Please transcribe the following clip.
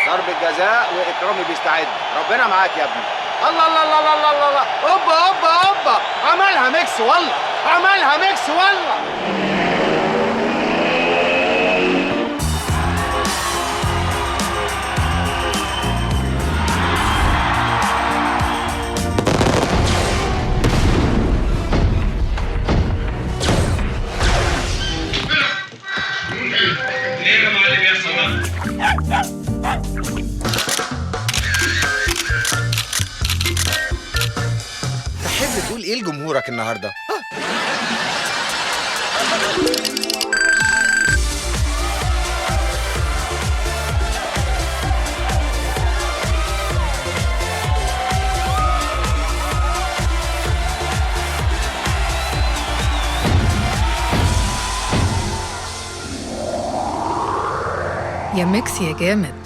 ضربة جزاء وإكرامي بيستعد. ربنا معاك يا ابني. الله الله الله الله الله الله، هوبا هوبا هوبا، عملها ميكس والله، عملها ميكس والله. ليه يا جماعه اللي بيحصل ده؟ تحب تقول ايه لجمهورك النهارده؟ يا ميكس يا جامد.